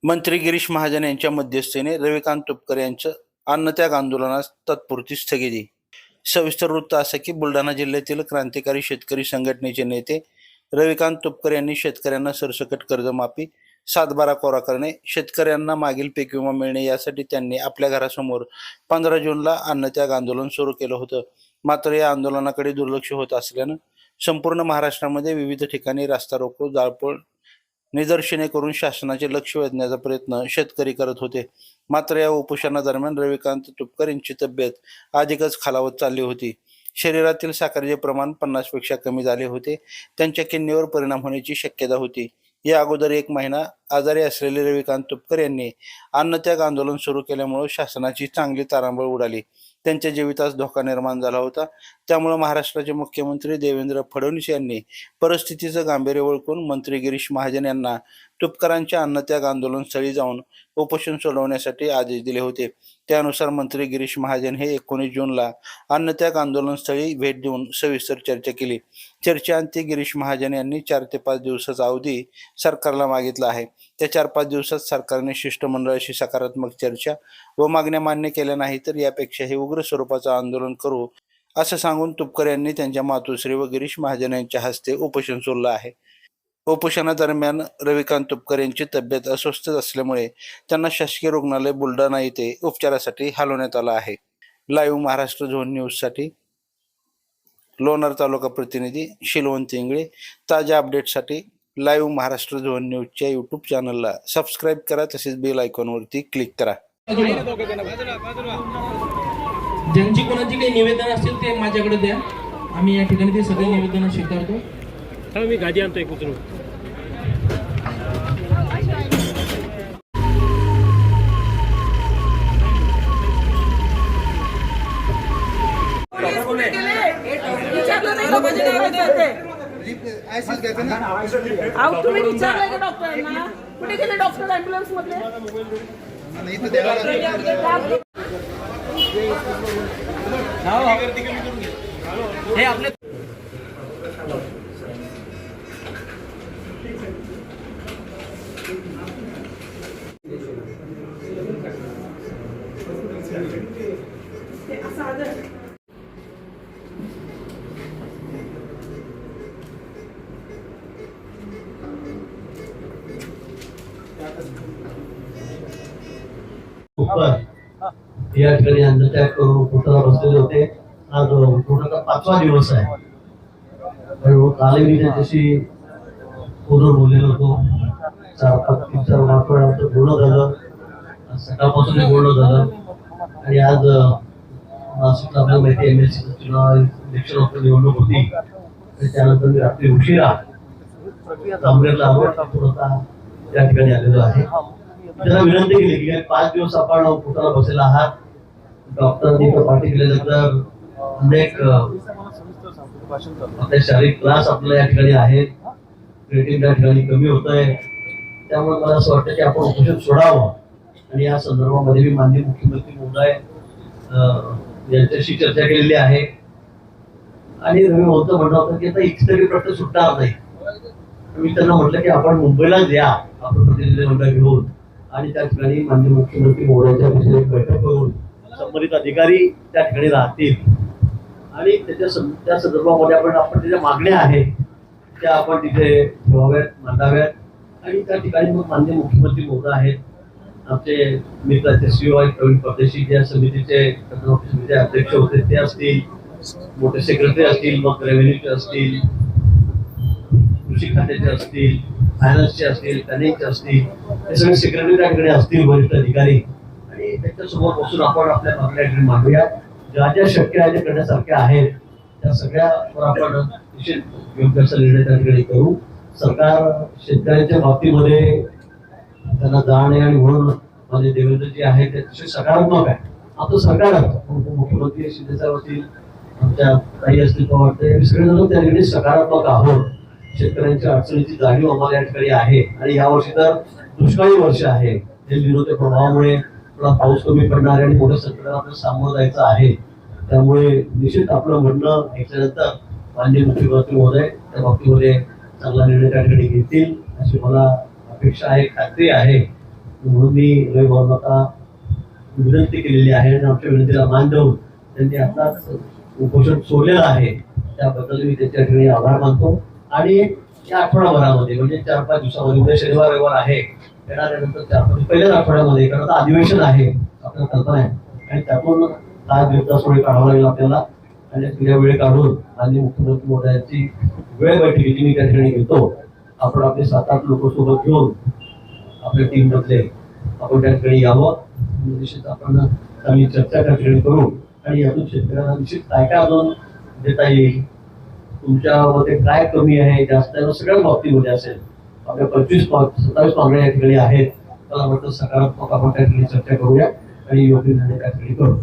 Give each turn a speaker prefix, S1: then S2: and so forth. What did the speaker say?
S1: मंत्री गिरीश महाजन यांच्या मध्यस्थीने रविकांत तुपकर यांचं अन्नत्याग आंदोलनास तात्पुरती स्थगिती। सविस्तर वृत्त असं की बुलढाणा जिल्ह्यातील क्रांतिकारी शेतकरी संघटनेचे नेते रविकांत तुपकर यांनी शेतकऱ्यांना सरसकट कर्जमाफी, 7/12 कोरा करणे, शेतकऱ्यांना मागील पीक विमा मिळणे यासाठी त्यांनी आपल्या घरासमोर 15 जूनला अन्नत्याग आंदोलन सुरू केलं होतं। मात्र या आंदोलनाकडे दुर्लक्ष होत असल्यानं संपूर्ण महाराष्ट्रामध्ये विविध ठिकाणी रास्ता रोको, जाळपोळ, निदर्शने करून शासनाचे लक्ष वेधण्याचा प्रयत्न शेतकरी करत होते। मात्र या उपोषणादरम्यान रविकांत तुपकर यांची तब्येत अधिकच खालावत चालली होती। शरीरातील साखरेचे प्रमाण 50 पेक्षा कमी झाले होते। त्यांच्या किडनीवर परिणाम होण्याची शक्यता होती। या अगोदर 1 महिना आजारी असलेले रविकांत तुपकर यांनी अन्नत्याग आंदोलन सुरू केल्यामुळे शासनाची चांगली तारांबळ उडाली। त्यांच्या जीवितास धोका निर्माण झाला होता। त्यामुळे महाराष्ट्राचे मुख्यमंत्री देवेंद्र फडणवीस यांनी परिस्थितीचं गांभीर्य ओळखून मंत्री गिरीश महाजन यांना तुपकरांच्या अन्नत्याग आंदोलनस्थळी जाऊन उपोषण सोडवण्यासाठी आदेश दिले होते। त्यानुसार मंत्री गिरीश महाजन हे 19 जूनला अन्नत्याग आंदोलनस्थळी भेट देऊन सविस्तर चर्चा केली। चर्चेअंती गिरीश महाजन यांनी 4 ते 5 दिवसाचा अवधी सरकारला मागितला आहे। त्या 4-5 दिवसात सरकारने शिष्टमंडळाशी सकारात्मक चर्चा व मागण्या मान्य केल्या नाही तर यापेक्षाही उग्र स्वरूपाचं आंदोलन करू असं सांगून तुपकर यांनी त्यांच्या मातोश्री व गिरीश महाजन यांच्या हस्ते उपोषण सोडलं आहे। उपोषणादरम्यान रविकांत तुपकर यांची तब्येत अस्वस्थ असल्यामुळे त्यांना शासकीय रुग्णालय बुलढाणा येथे उपचारासाठी हलवण्यात आलं आहे। लाईव्ह महाराष्ट्र झोन न्यूजसाठी लोणार तालुका प्रतिनिधी शिलवंत इंगळे। ताज्या अपडेटसाठी लाईव्ह महाराष्ट्र झोन न्यूजच्या यूट्यूब चॅनलला सबस्क्राईब करा, तसेच बेल आयकॉनवरती क्लिक करा।
S2: ज्यांची कोणाची काही निवेदन असतील ते माझ्याकडे द्या, आम्ही या ठिकाणी ते सगळे निवेदन स्वीकारतो।
S3: मी गादी आणतोय कुत्रू।
S4: तुम्ही विचारलं का डॉक्टरांना? कुठे गेले डॉक्टर ॲम्ब्युलन्स मध्ये?
S2: हे आपले
S5: या ठिकाणी अन्नत्याग करून उपोषणाला बसलेले होते। आज उपोषणाचा 5वा दिवस आहे। काल मी त्याच्याशी पूर्ण बोललेलो होतो। 4-5 आठवड्यानंतर बोलणं झालं, सकाळपासून बोलणं झालं आणि आज नाशिकला आपल्याला माहिती MLC चुनाव इलेक्शन होतं, निवडणूक होती। त्यानंतर मी रात्री उशिरा कामरेला या ठिकाणी आलेलो आहे। त्याला विनंती केली की 5 दिवस आपण उपोषणाला बसलेला आहात। डॉक्टरांनी तपासणी केल्यानंतर अनेक आपले शारीरिक त्रास आपल्याला या ठिकाणी आहेत, क्रिएटिन त्या ठिकाणी कमी होत आहे। त्यामुळे मला असं वाटतं की आपण उपोषण सोडावं आणि या संदर्भामध्ये मी माननीय मुख्यमंत्री महोदय यांच्याशी चर्चा केलेली आहे आणि रवी भाऊंचं म्हणणं होतं की आता इथे तरी प्रश्न सुटणार नाही। मी त्यांना म्हटलं की आपण मुंबईलाच या आपण प्रतिनिधी मंडळ घेऊन आणि त्या ठिकाणी माननीय मुख्यमंत्री महोदयांच्या विषयी बैठक करून संबंधित अधिकारी त्या ठिकाणी राहतील आणि त्या संदर्भामध्ये आपण त्याच्या मागण्या आहेत त्या आपण तिथे ठेवाव्यात, मांडाव्यात आणि त्या ठिकाणी मग माननीय मुख्यमंत्री महोदय आहेत, आमचे मित्राचे CEO प्रवीण परदेशी, ज्या समितीचे अध्यक्ष होते ते असतील, मोठे सेक्रेटरी असतील, मग रेव्हेन्यूचे असतील, कृषी खात्याचे असतील, फायनान्सचे असतील, कनेक्टचे असतील, हे सगळे सेक्रेटरी त्या ठिकाणी असतील, वरिष्ठ अधिकारी, आणि त्यांच्यासमोर बसून आपण आपल्या मागण्या मांडूया। ज्या ज्या शक्य आहे करण्यासारख्या आहेत त्या सगळ्यावर आपण निश्चित योग्य असा निर्णय त्या ठिकाणी करू। सरकार शेतकऱ्यांच्या बाबतीमध्ये त्यांना जाण आहे आणि म्हणून माझे देवेंद्रजी आहेत ते अतिशय सकारात्मक आहे। आपलं सरकार मुख्यमंत्री शिंदेसाहेब असतील, आमच्या काही असतील पवार, ते सगळेजण त्या ठिकाणी सकारात्मक आहोत। शेतकऱ्यांच्या अडचणीची जाणीव आम्हाला या ठिकाणी आहे आणि यावर्षी तर दुष्काळी वर्ष आहे। एल निनोच्या प्रभावामुळे थोडा पाऊस कमी पडणार आणि मोठ्या संकटाला आपल्याला सामोरं जायचं आहे। त्यामुळे निश्चित आपलं म्हणणं ऐकल्यानंतर माननीय मुख्यमंत्री महोदय त्या बाबतीमध्ये चांगला निर्णय त्या ठिकाणी घेतील अशी मला अपेक्षा आहे, खात्री आहे। म्हणून मी रवी भाऊंना आता विनंती केलेली आहे आणि आमच्या विनंतीला मान देऊन त्यांनी आताच उपोषण सोडलेलं आहे, त्याबद्दल मी त्यांच्या ठिकाणी आभार मानतो. आणि या आठवड्याभरामध्ये म्हणजे 4-5 दिवसामध्ये, उद्या शनिवार रविवार आहे, येणाऱ्यानंतर 4-5 पहिल्याच आठवड्यामध्ये, कारण आता अधिवेशन आहे आपल्याला कल्पना आहे, आणि त्यातून 10 दिवस वेळ काढावा लागेल आपल्याला. आणि तुझ्या वेळ काढून आणि मुख्यमंत्री महोदयांची वेळ बैठकीची मी त्या ठिकाणी घेतो. आपण आपले 7-8 लोक सोबत घेऊन आपल्या टीम मधले आपण त्या ठिकाणी यावं. निश्चित आपण चांगली चर्चा त्या ठिकाणी करू आणि यातून शेतकऱ्यांना निश्चित काय काय अजून देता येईल, तुमच्यामध्ये काय कमी आहे जास्त आहे, सगळ्याच बाबतीमध्ये असेल. आपल्या 25-27 मागण्या या ठिकाणी आहेत. मला वाटतं सकारात्मक आपण त्या ठिकाणी चर्चा करूया आणि योग्य निर्णय त्या ठिकाणी करू.